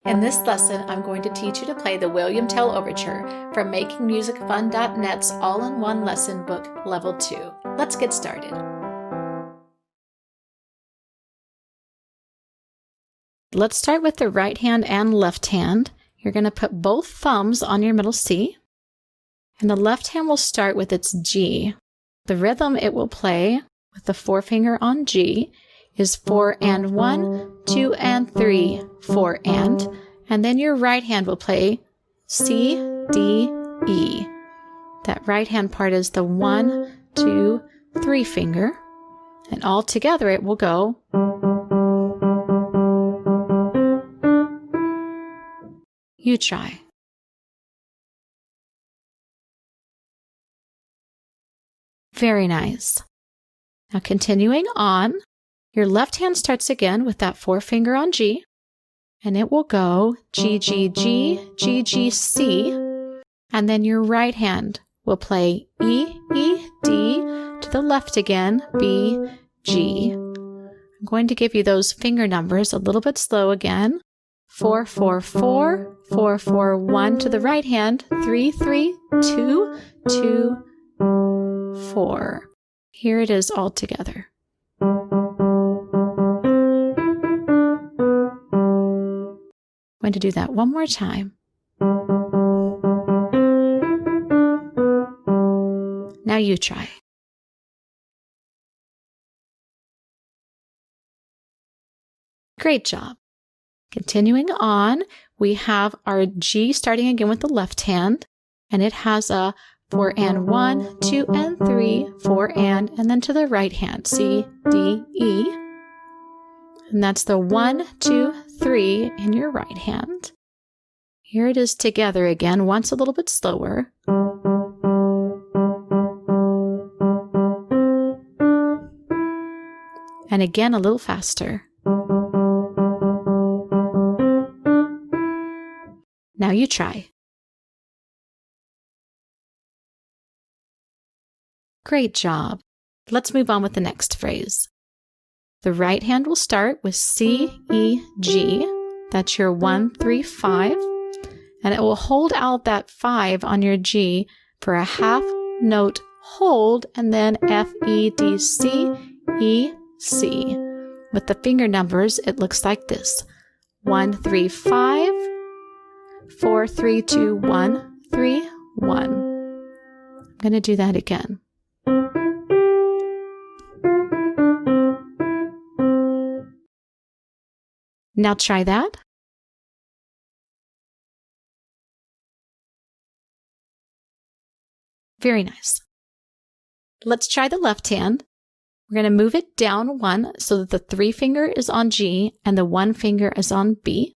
In this lesson, I'm going to teach you to play the William Tell Overture from MakingMusicFun.net's all-in-one lesson book, Level 2. Let's get started. Let's start with the right hand and left hand. You're going to put both thumbs on your middle C, and the left hand will start with its G. The rhythm it will play with the forefinger on G is 4 and 1, 2 and 3, 4 and then your right hand will play C, D, E. That right hand part is the 1, 2, 3 finger, and all together it will go. You try. Very nice. Now continuing on, your left hand starts again with that forefinger on G, and it will go G, G, G, G, G, C, and then your right hand will play E, E, D, to the left again, B, G. I'm going to give you those finger numbers a little bit slow again. 4, 4, 4, 4, 4, 1 to the right hand, 3, 3, 2, 2, 4. Here it is all together. I'm going to do that one more time. Now you try. Great job. Continuing on, we have our G starting again with the left hand, and it has a 4 and 1, 2 and 3, 4 and then to the right hand, C, D, E. And that's the 1, 2, 3 in your right hand. Here it is together again, once a little bit slower. And again a little faster. Now you try. Great job. Let's move on with the next phrase. The right hand will start with C, E, G. That's your 1, 3, 5. And it will hold out that 5 on your G for a half note hold, and then F, E, D, C, E, C. With the finger numbers, it looks like this. 1, 3, 5. 4, 3, 2, 1, 3, 1. I'm going to do that again. Now try that. Very nice. Let's try the left hand. We're going to move it down 1 so that the 3 finger is on G and the 1 finger is on B.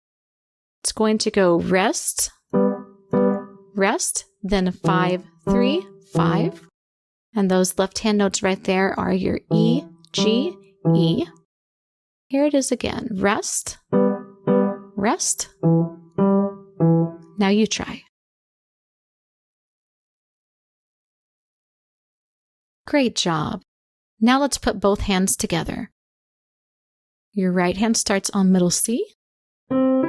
It's going to go rest, rest, then 5, 3, 5. And those left-hand notes right there are your E, G, E. Here it is again. Rest, rest. Now you try. Great job. Now let's put both hands together. Your right hand starts on middle C. I'm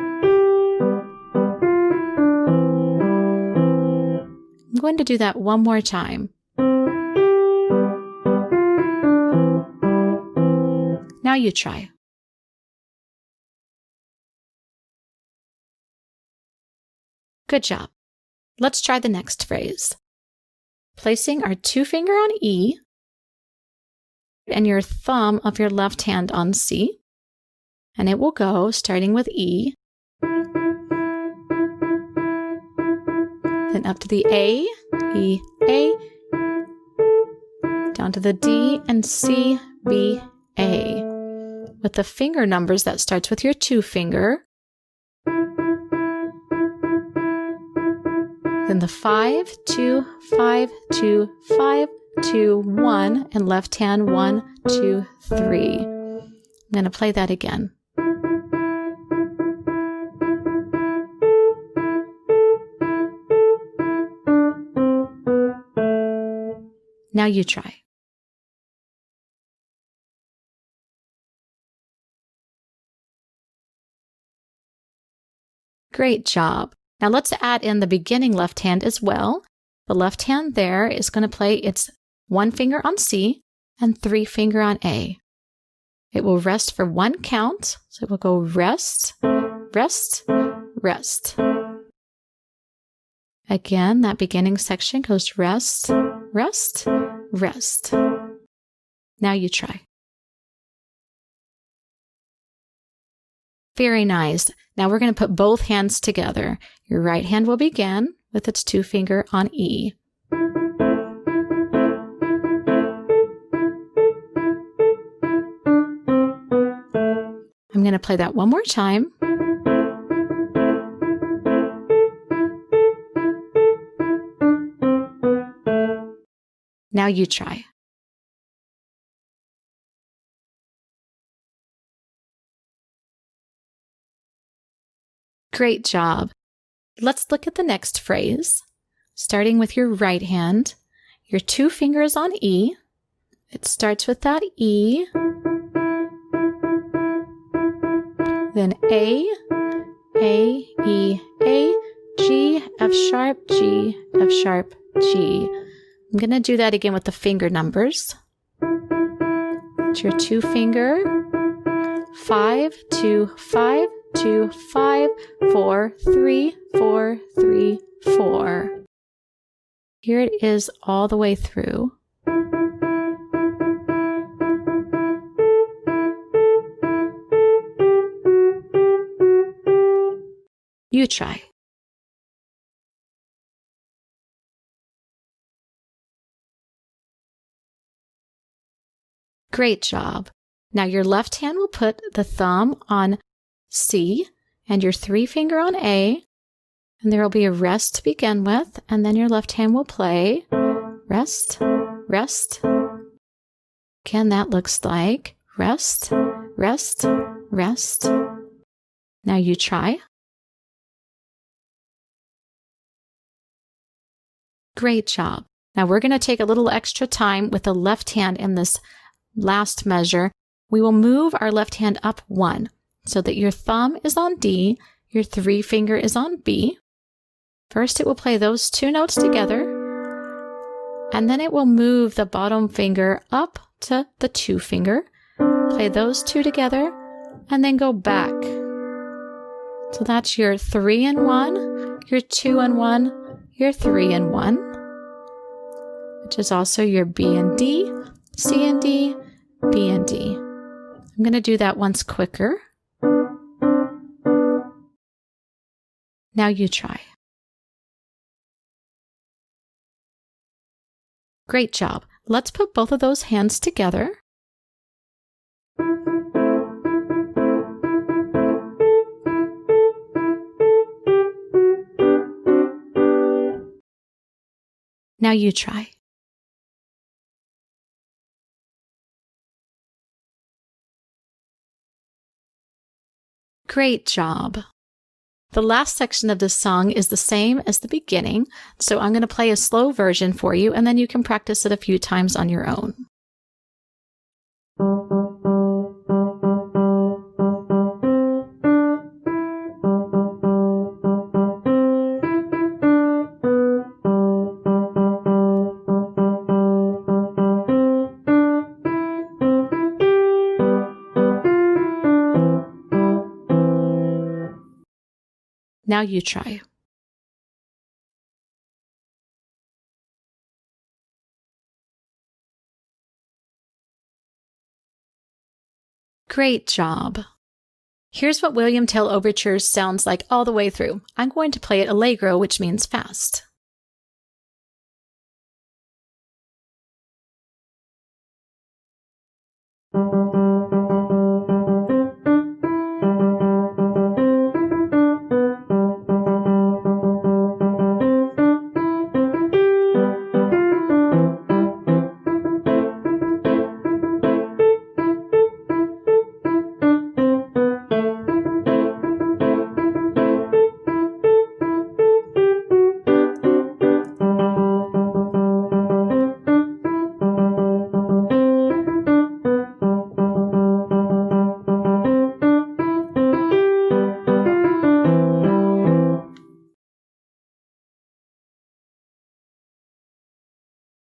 going to do that one more time. Now you try. Good job. Let's try the next phrase. Placing our 2 finger on E and your thumb of your left hand on C, and it will go starting with E, then up to the A, E, A, down to the D and C, B, A. With the finger numbers, that starts with your 2 finger, then the 5, 2, 5, 2, 5, 2, 1, and left hand 1, 2, 3. I'm going to play that again. Now you try. Great job. Now let's add in the beginning left hand as well. The left hand there is going to play its 1 finger on C and 3 finger on A. It will rest for 1 count, so it will go rest, rest, rest. Again, that beginning section goes rest, rest, rest. Now you try. Very nice. Now we're going to put both hands together. Your right hand will begin with its 2 finger on E. I'm going to play that one more time. Now you try. Great job. Let's look at the next phrase. Starting with your right hand, your 2 fingers on E. It starts with that E, then A, E, A, G, F sharp, G, F sharp, G. I'm going to do that again with the finger numbers. It's your 2 finger, 5, 2, 5, 2, 5, 4, 3, 4, 3, 4. Here it is all the way through. You try. Great job. Now your left hand will put the thumb on C and your 3 finger on A, and there will be a rest to begin with, and then your left hand will play rest, rest. Again, that looks like rest, rest, rest. Now you try. Great job. Now we're going to take a little extra time with the left hand in this last measure. We will move our left hand up 1 so that your thumb is on D, your 3 finger is on B. First, it will play those 2 notes together, and then it will move the bottom finger up to the 2 finger, play those 2 together, and then go back. So that's your 3 and 1, your 2 and 1, your 3 and 1, which is also your B and D, C and D, B and D. I'm going to do that once quicker. Now you try. Great job. Let's put both of those hands together. Now you try. Great job. The last section of this song is the same as the beginning, so I'm going to play a slow version for you, and then you can practice it a few times on your own. Now you try. Great job. Here's what William Tell Overture sounds like all the way through. I'm going to play it allegro, which means fast.